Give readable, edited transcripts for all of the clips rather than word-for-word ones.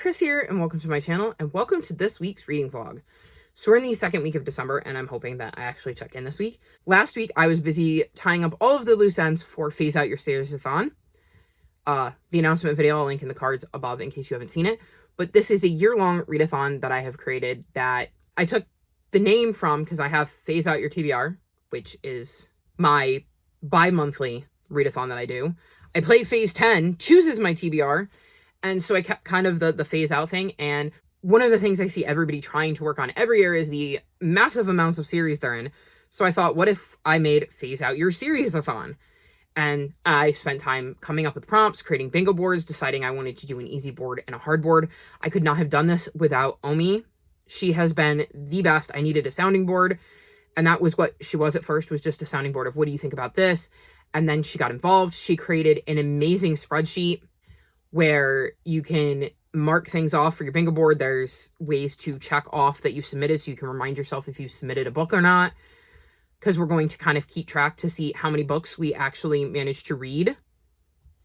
Chris here, and welcome to my channel, and welcome to this week's reading vlog. So we're in the second week of December, and I'm hoping that I actually check in this week. Last week, I was busy tying up all of the loose ends for Phase Out Your Series-a-thon. The announcement video, I'll link in the cards above in case you haven't seen it. But this is a year-long readathon that I have created that I took the name from because I have Phase Out Your TBR, which is my bi-monthly readathon that I do. I play Phase 10, chooses my TBR, and so I kept kind of the phase out thing. And one of the things I see everybody trying to work on every year is the massive amounts of series they're in. So I thought, what if I made Phase Out Your Series-a-thon? And I spent time coming up with prompts, creating bingo boards, deciding I wanted to do an easy board and a hard board. I could not have done this without Omi. She has been the best. I needed a sounding board, and that was what she was at first, was just a sounding board of what do you think about this? And then she got involved. She created an amazing spreadsheet where you can mark things off for your bingo board. There's ways to check off that you submitted so you can remind yourself if you submitted a book or not, because we're going to kind of keep track to see how many books we actually managed to read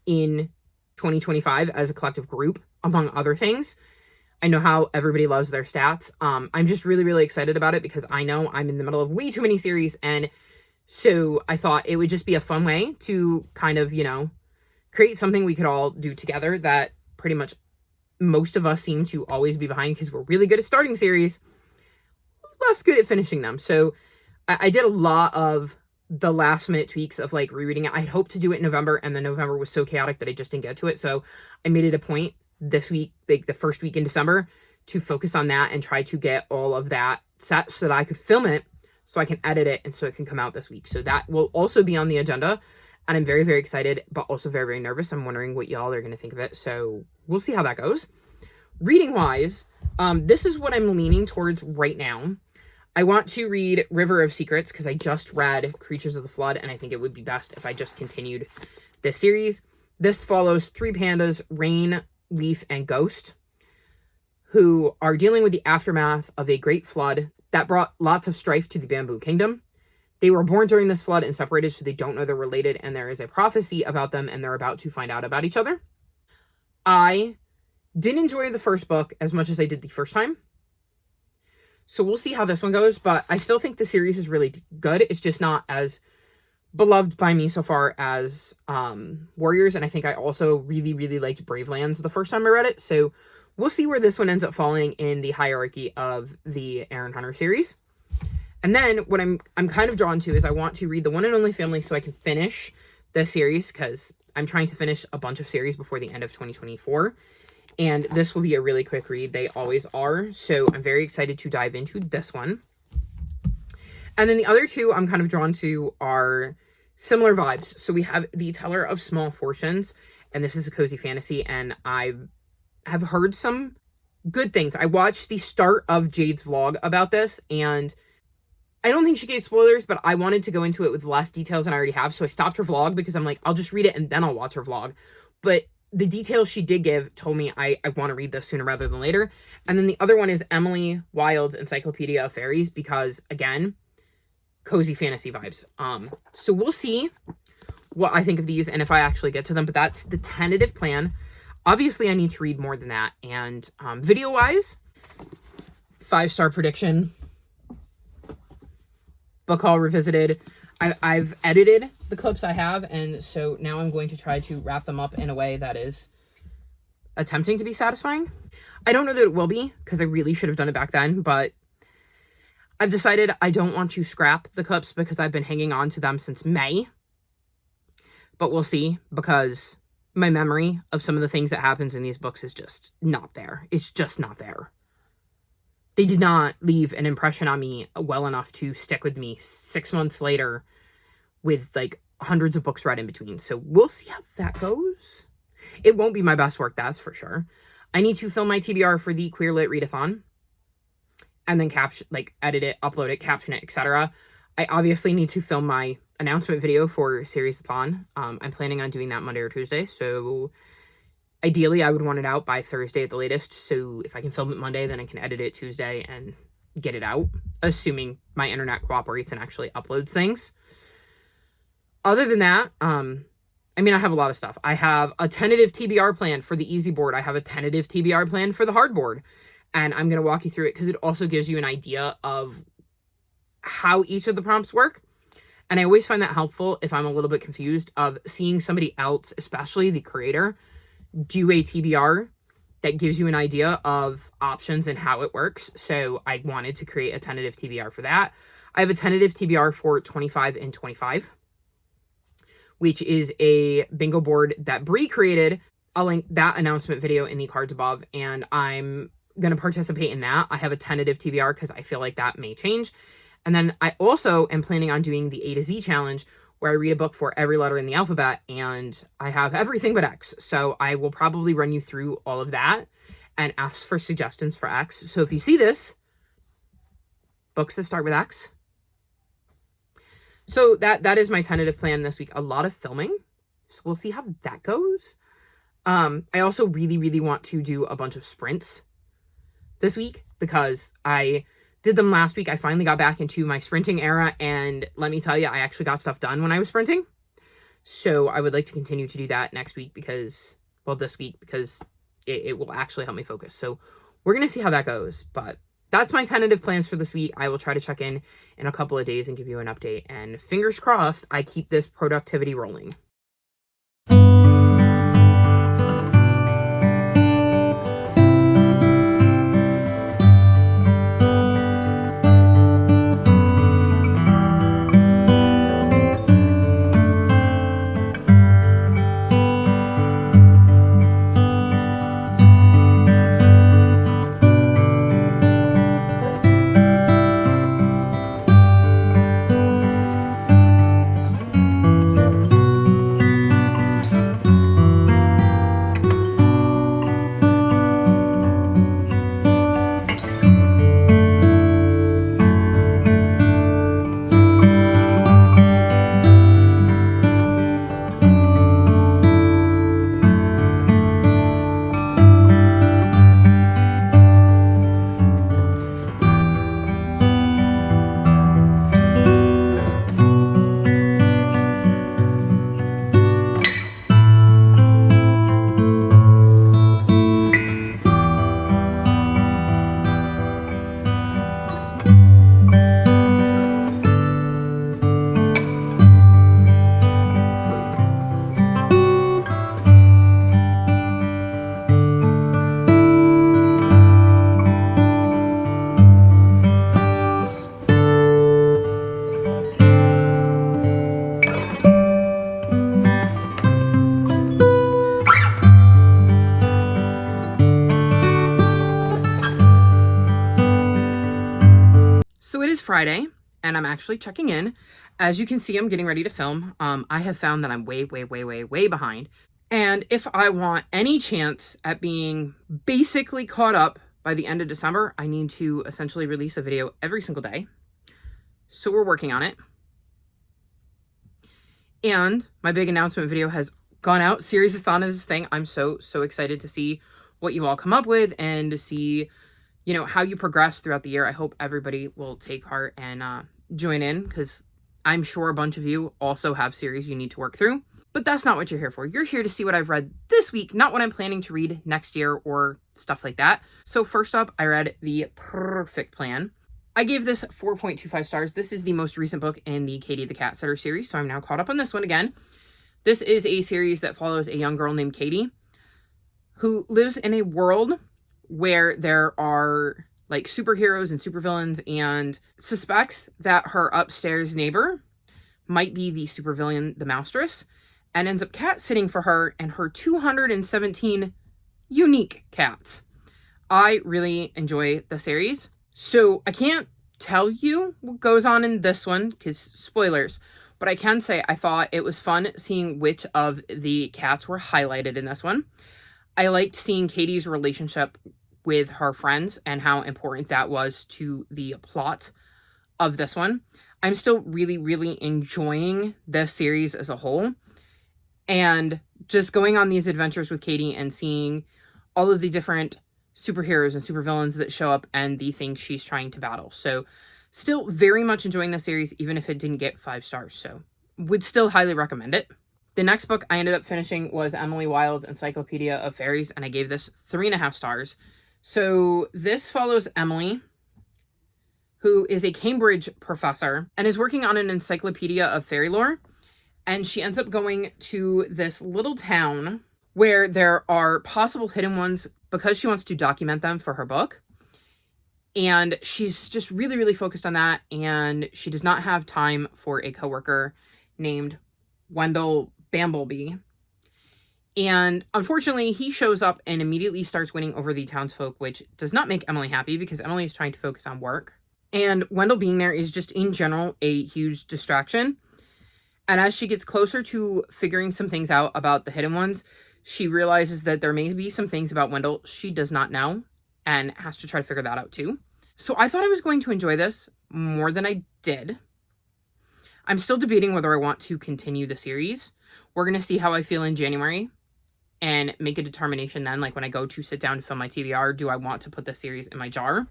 in 2025 as a collective group, among other things. I know how everybody loves their stats. I'm just really, really excited about it because I know I'm in the middle of way too many series, and so I thought it would just be a fun way to kind of, create something we could all do together that pretty much most of us seem to always be behind because we're really good at starting series, less good at finishing them. So I did a lot of the last minute tweaks of like rereading it. I'd hoped to do it in November, and then November was so chaotic that I just didn't get to it. So I made it a point this week, like the first week in December, to focus on that and try to get all of that set so that I could film it, so I can edit it, and so it can come out this week. So that will also be on the agenda. And I'm very, very excited, but also very, very nervous. I'm wondering what y'all are going to think of it. So we'll see how that goes. Reading-wise, this is what I'm leaning towards right now. I want to read River of Secrets because I just read Creatures of the Flood, and I think it would be best if I just continued this series. This follows three pandas, Rain, Leaf, and Ghost, who are dealing with the aftermath of a great flood that brought lots of strife to the Bamboo Kingdom. They were born during this flood and separated, so they don't know they're related, and there is a prophecy about them, and they're about to find out about each other. I didn't enjoy the first book as much as I did the first time, so we'll see how this one goes, but I still think the series is really good. It's just not as beloved by me so far as Warriors, and I think I also really, really liked Bravelands the first time I read it, so we'll see where this one ends up falling in the hierarchy of the Aaron Hunter series. And then what I'm kind of drawn to is I want to read The One and Only Family so I can finish the series, because I'm trying to finish a bunch of series before the end of 2024. And this will be a really quick read. They always are. So I'm very excited to dive into this one. And then the other two I'm kind of drawn to are similar vibes. So we have The Teller of Small Fortunes, and this is a cozy fantasy, and I have heard some good things. I watched the start of Jade's vlog about this, and I don't think she gave spoilers, but I wanted to go into it with less details than I already have, so I stopped her vlog because I'm like, I'll just read it and then I'll watch her vlog. But the details she did give told me I want to read this sooner rather than later. And then the other one is Emily Wilde's Encyclopedia of Fairies because, again, cozy fantasy vibes. So we'll see what I think of these and if I actually get to them, but that's the tentative plan. Obviously, I need to read more than that. And video-wise, 5-star prediction. Book Haul Revisited. I've edited the clips I have, and so now I'm going to try to wrap them up in a way that is attempting to be satisfying. I don't know that it will be, because I really should have done it back then, but I've decided I don't want to scrap the clips because I've been hanging on to them since May. But we'll see, because my memory of some of the things that happens in these books is just not there. It's just not there. They did not leave an impression on me well enough to stick with me 6 months later with like hundreds of books read in between. So we'll see how that goes. It won't be my best work, that's for sure. I need to film my TBR for the Queer Lit Readathon and then edit it, upload it, caption it, etc. I obviously need to film my announcement video for Series-a-thon. I'm planning on doing that Monday or Tuesday, so ideally, I would want it out by Thursday at the latest, so if I can film it Monday, then I can edit it Tuesday and get it out, assuming my internet cooperates and actually uploads things. Other than that, I mean, I have a lot of stuff. I have a tentative TBR plan for the easy board. I have a tentative TBR plan for the hard board. And I'm going to walk you through it because it also gives you an idea of how each of the prompts work. And I always find that helpful if I'm a little bit confused of seeing somebody else, especially the creator, do a TBR that gives you an idea of options and how it works. So I wanted to create a tentative TBR for that. I have a tentative TBR for 25 and 25, which is a bingo board that Bree created. I'll link that announcement video in the cards above, and I'm going to participate in that. I have a tentative TBR because I feel like that may change. And then I also am planning on doing the A to Z challenge, where I read a book for every letter in the alphabet, and I have everything but X. So I will probably run you through all of that and ask for suggestions for X. So if you see this, books that start with X. So that is my tentative plan this week. A lot of filming. So we'll see how that goes. I also really, really want to do a bunch of sprints this week because I did them last week. I finally got back into my sprinting era, and let me tell you, I actually got stuff done when I was sprinting. So I would like to continue to do that next week because, well, this week, because it will actually help me focus. So we're going to see how that goes, but that's my tentative plans for this week. I will try to check in a couple of days and give you an update, and fingers crossed I keep this productivity rolling. So it is Friday, and I'm actually checking in. As you can see, I'm getting ready to film. I have found that I'm way behind. And if I want any chance at being basically caught up by the end of December, I need to essentially release a video every single day. So we're working on it. And my big announcement video has gone out. Series-a-thon is this thing. I'm so excited to see what you all come up with and to see, you know, how you progress throughout the year. I hope everybody will take part and join in, because I'm sure a bunch of you also have series you need to work through. But that's not what you're here for. You're here to see what I've read this week, not what I'm planning to read next year or stuff like that. So first up, I read The Perfect Plan. I gave this 4.25 stars. This is the most recent book in the Katie the Cat Sitter series, so I'm now caught up on this one again. This is a series that follows a young girl named Katie who lives in a world where there are like superheroes and supervillains, and suspects that her upstairs neighbor might be the supervillain, the Mousetress, and ends up cat sitting for her and her 217 unique cats. I really enjoy the series. So I can't tell you what goes on in this one because spoilers, but I can say I thought it was fun seeing which of the cats were highlighted in this one. I liked seeing Katie's relationship with her friends and how important that was to the plot of this one. I'm still really enjoying this series as a whole, and just going on these adventures with Katie and seeing all of the different superheroes and supervillains that show up and the things she's trying to battle. So still very much enjoying the series, even if it didn't get 5 stars. So would still highly recommend it. The next book I ended up finishing was Emily Wilde's Encyclopedia of Fairies, and I gave this 3.5 stars. So this follows Emily, who is a Cambridge professor and is working on an encyclopedia of fairy lore. And she ends up going to this little town where there are possible hidden ones because she wants to document them for her book. And she's just really, really focused on that. And she does not have time for a coworker named Wendell Bambleby. And unfortunately, he shows up and immediately starts winning over the townsfolk, which does not make Emily happy because Emily is trying to focus on work. And Wendell being there is just in general a huge distraction. And as she gets closer to figuring some things out about the hidden ones, she realizes that there may be some things about Wendell she does not know and has to try to figure that out too. So I thought I was going to enjoy this more than I did. I'm still debating whether I want to continue the series. We're going to see how I feel in January and make a determination then, like when I go to sit down to film my TBR, do I want to put the series in my jar?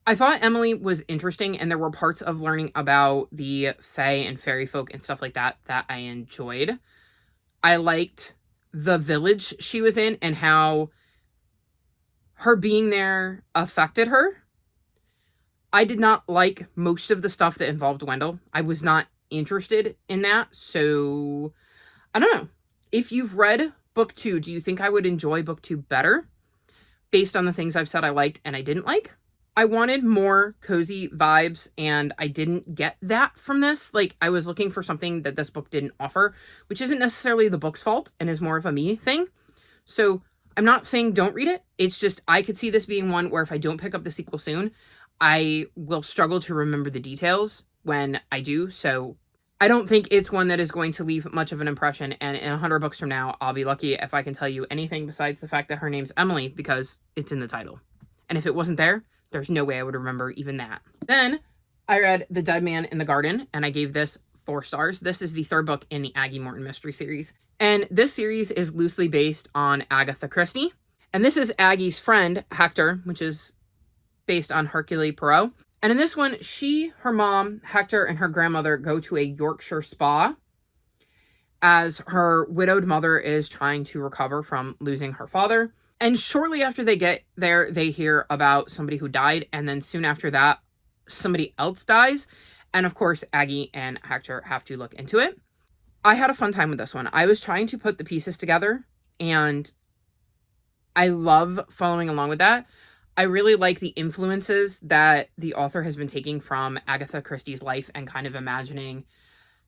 I thought Emily was interesting, and there were parts of learning about the fae and fairy folk and stuff like that that I enjoyed. I liked the village she was in and how her being there affected her. I did not like most of the stuff that involved Wendell. I was not interested in that. So I don't know. If you've read book 2, do you think I would enjoy book 2 better based on the things I've said I liked and I didn't like? I wanted more cozy vibes, and I didn't get that from this. Like, I was looking for something that this book didn't offer, which isn't necessarily the book's fault and is more of a me thing. So I'm not saying don't read it. It's just I could see this being one where if I don't pick up the sequel soon, I will struggle to remember the details when I do. So I don't think it's one that is going to leave much of an impression. And in 100 books from now, I'll be lucky if I can tell you anything besides the fact that her name's Emily because it's in the title. And if it wasn't there, there's no way I would remember even that. Then I read The Dead Man in the Garden, and I gave this 4 stars. This is the 3rd book in the Aggie Morton mystery series. And this series is loosely based on Agatha Christie. And this is Aggie's friend, Hector, which is based on Hercule Poirot. And in this one, she, her mom, Hector, and her grandmother go to a Yorkshire spa as her widowed mother is trying to recover from losing her father. And shortly after they get there, they hear about somebody who died. And then soon after that, somebody else dies. And of course, Aggie and Hector have to look into it. I had a fun time with this one. I was trying to put the pieces together, and I love following along with that. I really like the influences that the author has been taking from Agatha Christie's life and kind of imagining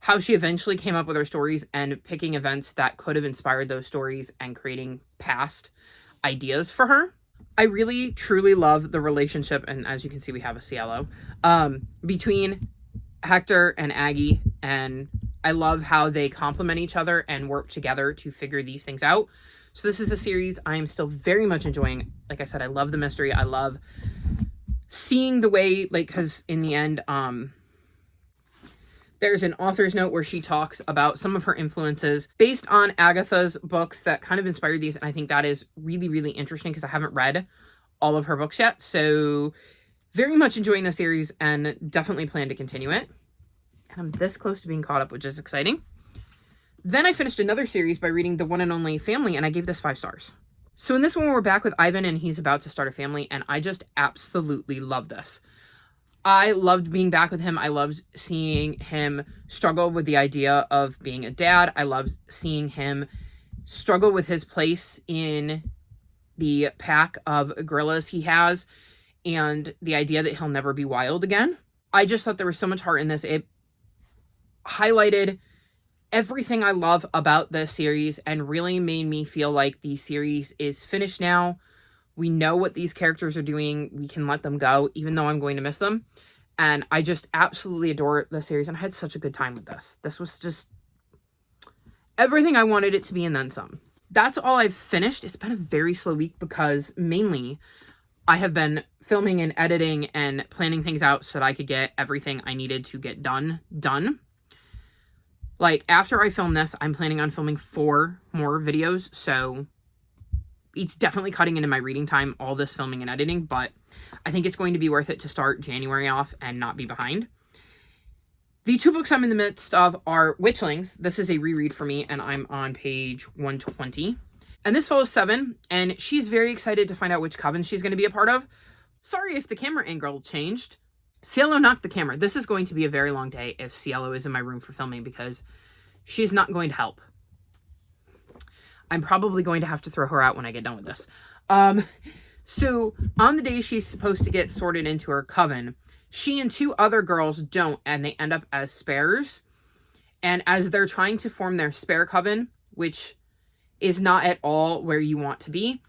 how she eventually came up with her stories and picking events that could have inspired those stories and creating past ideas for her. I really, truly love the relationship, and as you can see, we have a Cielo, between Hector and Aggie, and I love how they complement each other and work together to figure these things out. So this is a series I am still very much enjoying. Like I said, I love the mystery. I love seeing the way, like, because in the end, there's an author's note where she talks about some of her influences based on Agatha's books that kind of inspired these. And I think that is really, really interesting because I haven't read all of her books yet. So very much enjoying the series and definitely plan to continue it. And I'm this close to being caught up, which is exciting. Then I finished another series by reading The One and Only Family, and I gave this 5 stars. So in this one, we're back with Ivan, and he's about to start a family, and I just absolutely love this. I loved being back with him. I loved seeing him struggle with the idea of being a dad. I loved seeing him struggle with his place in the pack of gorillas he has and the idea that he'll never be wild again. I just thought there was so much heart in this. It highlighted everything I love about the series and really made me feel like the series is finished now. We know what these characters are doing. We can let them go, even though I'm going to miss them. And I just absolutely adore the series, and I had such a good time with this. This was just everything I wanted it to be and then some. That's all I've finished. It's been a very slow week because mainly I have been filming and editing and planning things out so that I could get everything I needed to get done. Like, after I film this, I'm planning on filming 4 more videos, so it's definitely cutting into my reading time, all this filming and editing, but I think it's going to be worth it to start January off and not be behind. The two books I'm in the midst of are Witchlings. This is a reread for me, and I'm on page 120. And this follows Seven, and she's very excited to find out which coven she's going to be a part of. Sorry if the camera angle changed. Cielo knocked the camera. This is going to be a very long day if Cielo is in my room for filming because she's not going to help. I'm probably going to have to throw her out when I get done with this. So on the day she's supposed to get sorted into her coven, she and two other girls don't, and they end up as spares. And as they're trying to form their spare coven, which is not at all where you want to be,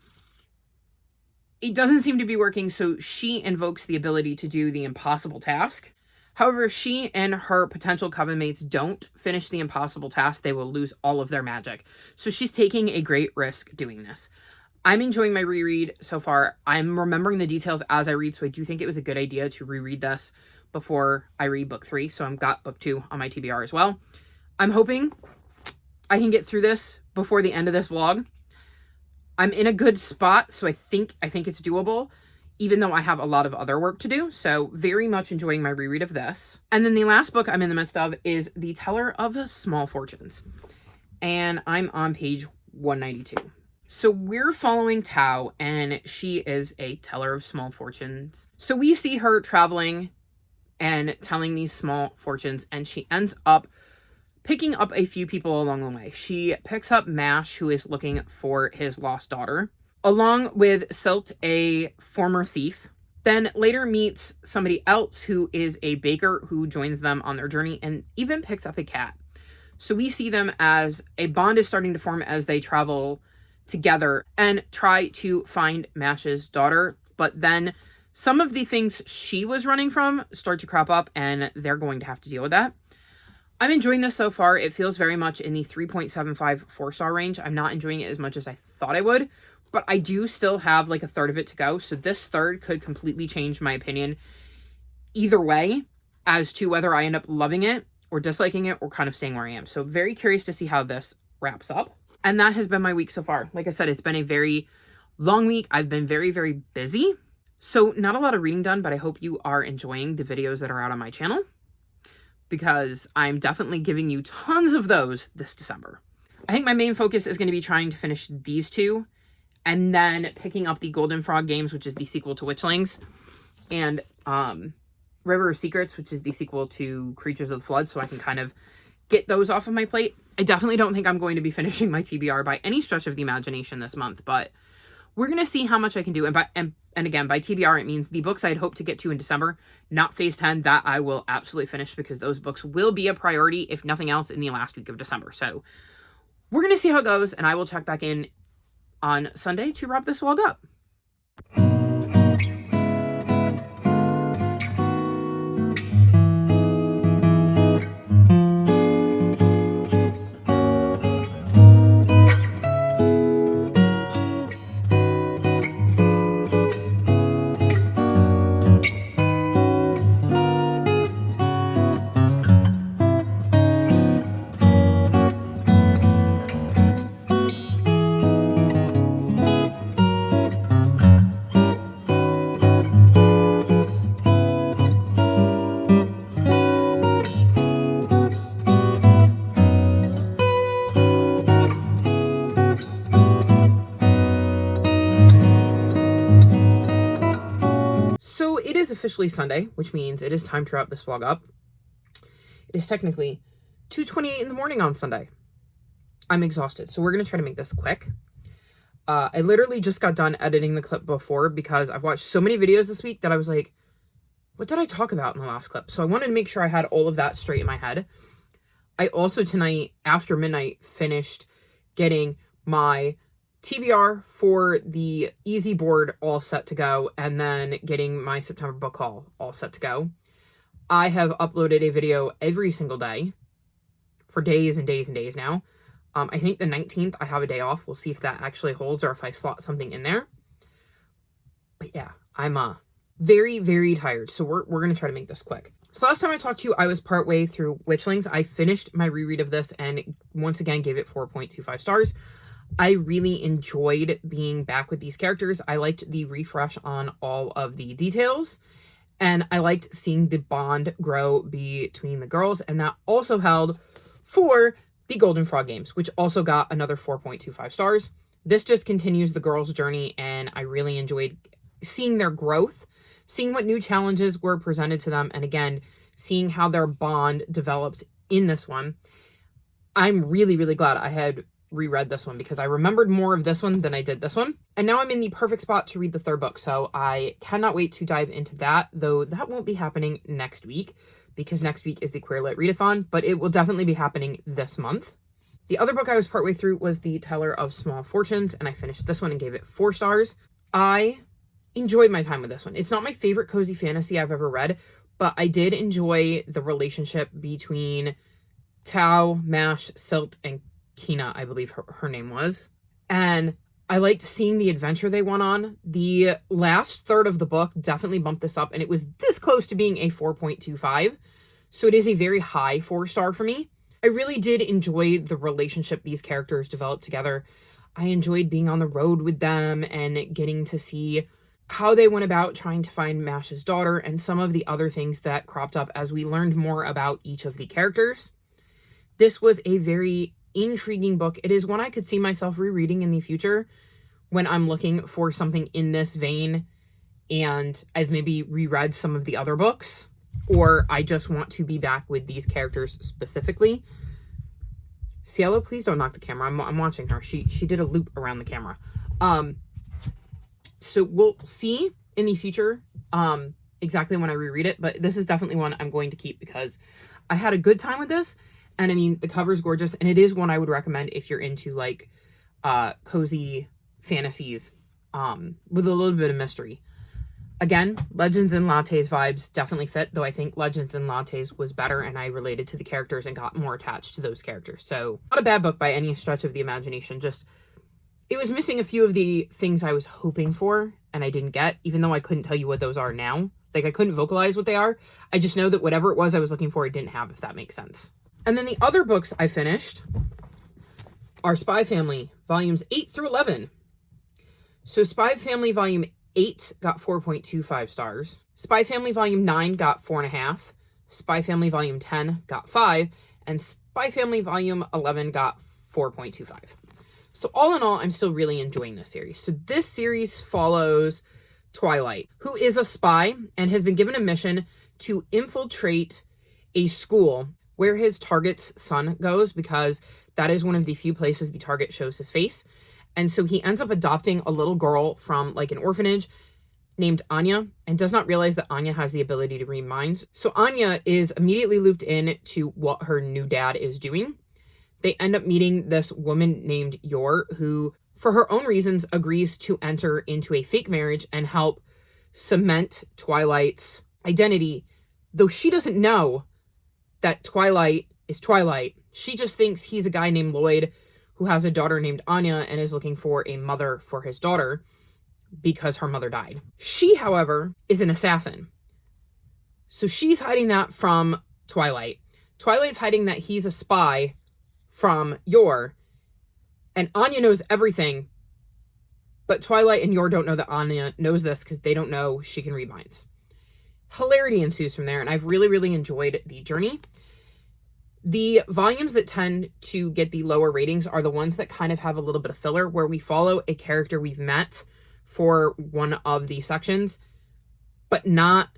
it doesn't seem to be working, so she invokes the ability to do the impossible task. However, if she and her potential coven mates don't finish the impossible task, they will lose all of their magic. So she's taking a great risk doing this. I'm enjoying my reread so far. I'm remembering the details as I read, so I do think it was a good idea to reread this before I read book 3. So I've got book 2 on my TBR as well. I'm hoping I can get through this before the end of this vlog. I'm in a good spot, so I think it's doable, even though I have a lot of other work to do. So very much enjoying my reread of this. And then the last book I'm in the midst of is The Teller of Small Fortunes. And I'm on page 192. So we're following Tao, and she is a teller of small fortunes. So we see her traveling and telling these small fortunes, and she ends up picking up a few people along the way. She picks up Mash, who is looking for his lost daughter, along with Silt, a former thief. Then later meets somebody else who is a baker who joins them on their journey and even picks up a cat. So we see them as a bond is starting to form as they travel together and try to find Mash's daughter. But then some of the things she was running from start to crop up, and they're going to have to deal with that. I'm enjoying this so far. It feels very much in the 3.75 4-star range. I'm not enjoying it as much as I thought I would, but I do still have like a third of it to go. So this third could completely change my opinion either way as to whether I end up loving it or disliking it or kind of staying where I am. So very curious to see how this wraps up. And that has been my week so far. Like I said, it's been a very long week. I've been very, very busy. So not a lot of reading done, but I hope you are enjoying the videos that are out on my channel because I'm definitely giving you tons of those this December. I think my main focus is going to be trying to finish these two and then picking up the Golden Frog Games, which is the sequel to Witchlings, and River of Secrets, which is the sequel to Creatures of the Flood, so I can kind of get those off of my plate. I definitely don't think I'm going to be finishing my TBR by any stretch of the imagination this month, but we're going to see how much I can do. And again, by TBR, it means the books I'd hoped to get to in December, not Phase 10, that I will absolutely finish because those books will be a priority, if nothing else, in the last week of December. So we're going to see how it goes, and I will check back in on Sunday to wrap this vlog up. So it is officially Sunday, which means it is time to wrap this vlog up. It is technically 2:28 in the morning on Sunday. I'm exhausted, so we're going to try to make this quick. I literally just got done editing the clip before because I've watched so many videos this week that I was like, what did I talk about in the last clip? So I wanted to make sure I had all of that straight in my head. I also tonight, after midnight, finished getting my TBR for the easy board all set to go, and then getting my September book haul all set to go. I have uploaded a video every single day for days and days and days now. I think the 19th I have a day off. We'll see if that actually holds or if I slot something in there. But yeah, I'm very, very tired. So we're going to try to make this quick. So last time I talked to you, I was partway through Witchlings. I finished my reread of this and once again gave it 4.25 stars. I really enjoyed being back with these characters. I liked the refresh on all of the details. And I liked seeing the bond grow between the girls, and that also held for the Golden Frog Games, which also got another 4.25 stars. This just continues the girls' journey, and I really enjoyed seeing their growth, seeing what new challenges were presented to them, and again, seeing how their bond developed in this one. I'm really, really glad I had reread this one because I remembered more of this one than I did this one. And now I'm in the perfect spot to read the third book, so I cannot wait to dive into that, though that won't be happening next week because next week is the Queer Lit Readathon, but it will definitely be happening this month. The other book I was partway through was The Teller of Small Fortunes, and I finished this one and gave it 4 stars. I enjoyed my time with this one. It's not my favorite cozy fantasy I've ever read, but I did enjoy the relationship between Tao, Mash, Silt, and Kina, I believe her name was. And I liked seeing the adventure they went on. The last third of the book definitely bumped this up, and it was this close to being a 4.25. So it is a very high 4-star for me. I really did enjoy the relationship these characters developed together. I enjoyed being on the road with them and getting to see how they went about trying to find Mash's daughter and some of the other things that cropped up as we learned more about each of the characters. This was a very intriguing book. It is one I could see myself rereading in the future when I'm looking for something in this vein and I've maybe reread some of the other books, or I just want to be back with these characters specifically. Cielo, please don't knock the camera. I'm watching her. She did a loop around the camera. So we'll see in the future exactly when I reread it, but this is definitely one I'm going to keep because I had a good time with this. And I mean, the cover's gorgeous, and it is one I would recommend if you're into like cozy fantasies with a little bit of mystery. Again, Legends and Lattes vibes definitely fit, though I think Legends and Lattes was better and I related to the characters and got more attached to those characters. So not a bad book by any stretch of the imagination, just it was missing a few of the things I was hoping for and I didn't get, even though I couldn't tell you what those are now. Like I couldn't vocalize what they are. I just know that whatever it was I was looking for, I didn't have, if that makes sense. And then the other books I finished are Spy Family, volumes 8 through 11. So Spy Family volume 8 got 4.25 stars. Spy Family volume 9 got 4.5. Spy Family volume 10 got 5. And Spy Family volume 11 got 4.25. So all in all, I'm still really enjoying this series. So this series follows Twilight, who is a spy and has been given a mission to infiltrate a school where his target's son goes, because that is one of the few places the target shows his face. And so he ends up adopting a little girl from like an orphanage named Anya, and does not realize that Anya has the ability to read minds. So Anya is immediately looped in to what her new dad is doing. They end up meeting this woman named Yor, who, for her own reasons, agrees to enter into a fake marriage and help cement Twilight's identity, though she doesn't know that Twilight is Twilight. She just thinks he's a guy named Lloyd who has a daughter named Anya and is looking for a mother for his daughter because her mother died. She, however, is an assassin. So she's hiding that from Twilight. Twilight's hiding that he's a spy from Yor. And Anya knows everything, but Twilight and Yor don't know that Anya knows this because they don't know she can read minds. Hilarity ensues from there, and I've really, really enjoyed the journey. The volumes that tend to get the lower ratings are the ones that kind of have a little bit of filler, where we follow a character we've met for one of the sections, but not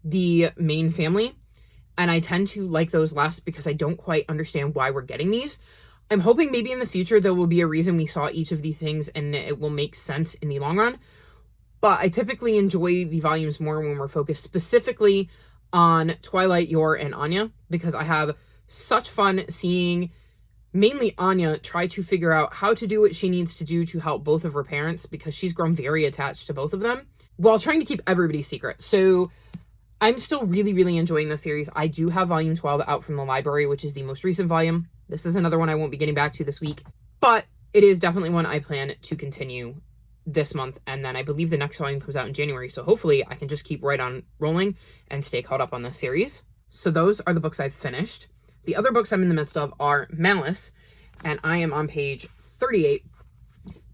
the main family. And I tend to like those less because I don't quite understand why we're getting these. I'm hoping maybe in the future there will be a reason we saw each of these things and it will make sense in the long run. But I typically enjoy the volumes more when we're focused specifically on Twilight, Yor, and Anya, because I have such fun seeing mainly Anya try to figure out how to do what she needs to do to help both of her parents, because she's grown very attached to both of them while trying to keep everybody's secret. So I'm still really, really enjoying this series. I do have volume 12 out from the library, which is the most recent volume. This is another one I won't be getting back to this week, but it is definitely one I plan to continue this month, and then I believe the next volume comes out in January, so hopefully I can just keep right on rolling and stay caught up on this series. So those are the books I've finished. The other books I'm in the midst of are Malice, and I am on page 38.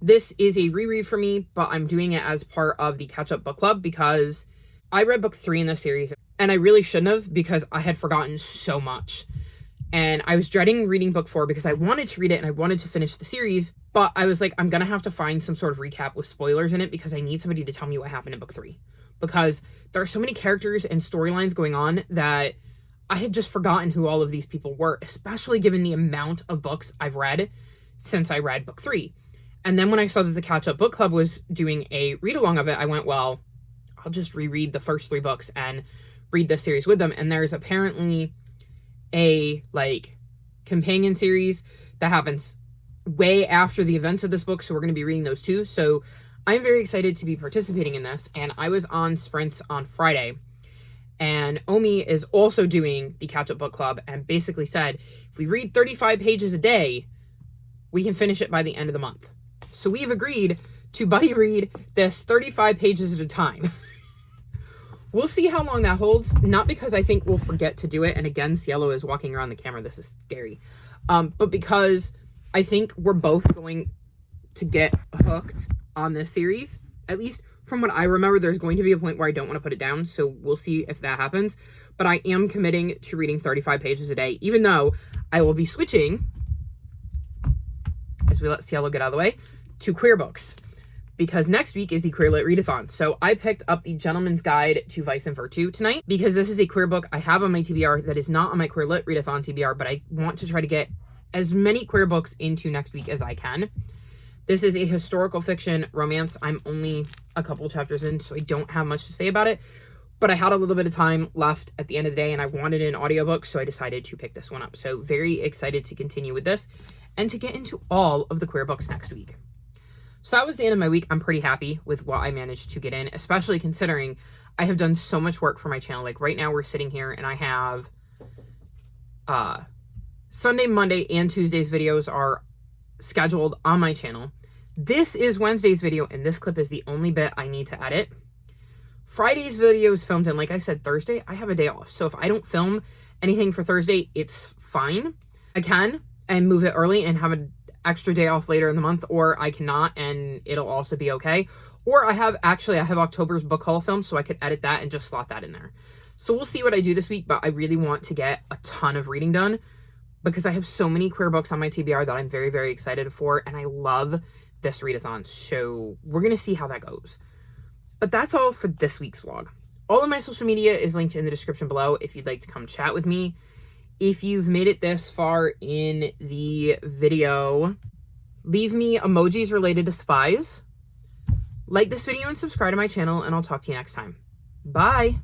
This is a reread for me, but I'm doing it as part of the catch-up book club because I read book 3 in the series, and I really shouldn't have because I had forgotten so much. And I was dreading reading book 4 because I wanted to read it and I wanted to finish the series, but I was like, I'm going to have to find some sort of recap with spoilers in it because I need somebody to tell me what happened in book 3. Because there are so many characters and storylines going on that I had just forgotten who all of these people were, especially given the amount of books I've read since I read book 3. And then when I saw that the Catch Up Book Club was doing a read-along of it, I went, well, I'll just reread the first 3 books and read the series with them. And there's apparently a companion series that happens way after the events of this book, so we're going to be reading those too. So I'm very excited to be participating in this. And I was on Sprints on Friday, and Omi is also doing the Catch Up Book Club and basically said, if we read 35 pages a day, we can finish it by the end of the month. So we've agreed to buddy read this 35 pages at a time. We'll see how long that holds. Not because I think we'll forget to do it. And again, Cielo is walking around the camera. This is scary. But because I think we're both going to get hooked on this series. At least from what I remember, there's going to be a point where I don't want to put it down. So we'll see if that happens. But I am committing to reading 35 pages a day, even though I will be switching, as we let Cielo get out of the way, to queer books. Because next week is the Queer Lit Readathon. So I picked up the Gentleman's Guide to Vice and Virtue tonight because this is a queer book I have on my TBR that is not on my Queer Lit Readathon TBR, but I want to try to get as many queer books into next week as I can. This is a historical fiction romance. I'm only a couple chapters in, so I don't have much to say about it, but I had a little bit of time left at the end of the day and I wanted an audiobook, so I decided to pick this one up. So very excited to continue with this and to get into all of the queer books next week. So that was the end of my week. I'm pretty happy with what I managed to get in, especially considering I have done so much work for my channel. Like right now we're sitting here and I have Sunday, Monday, and Tuesday's videos are scheduled on my channel. This is Wednesday's video, and this clip is the only bit I need to edit. Friday's video is filmed, and like I said, Thursday, I have a day off. So if I don't film anything for Thursday, it's fine. I can and move it early and have an extra day off later in the month, or I cannot and it'll also be okay. Or I have October's book haul film, so I could edit that and just slot that in there. So we'll see what I do this week, but I really want to get a ton of reading done because I have so many queer books on my TBR that I'm very, very excited for, and I love this readathon, so we're going to see how that goes. But that's all for this week's vlog. All of my social media is linked in the description below if you'd like to come chat with me. If you've made it this far in the video, leave me emojis related to spies. Like this video and subscribe to my channel, and I'll talk to you next time. Bye!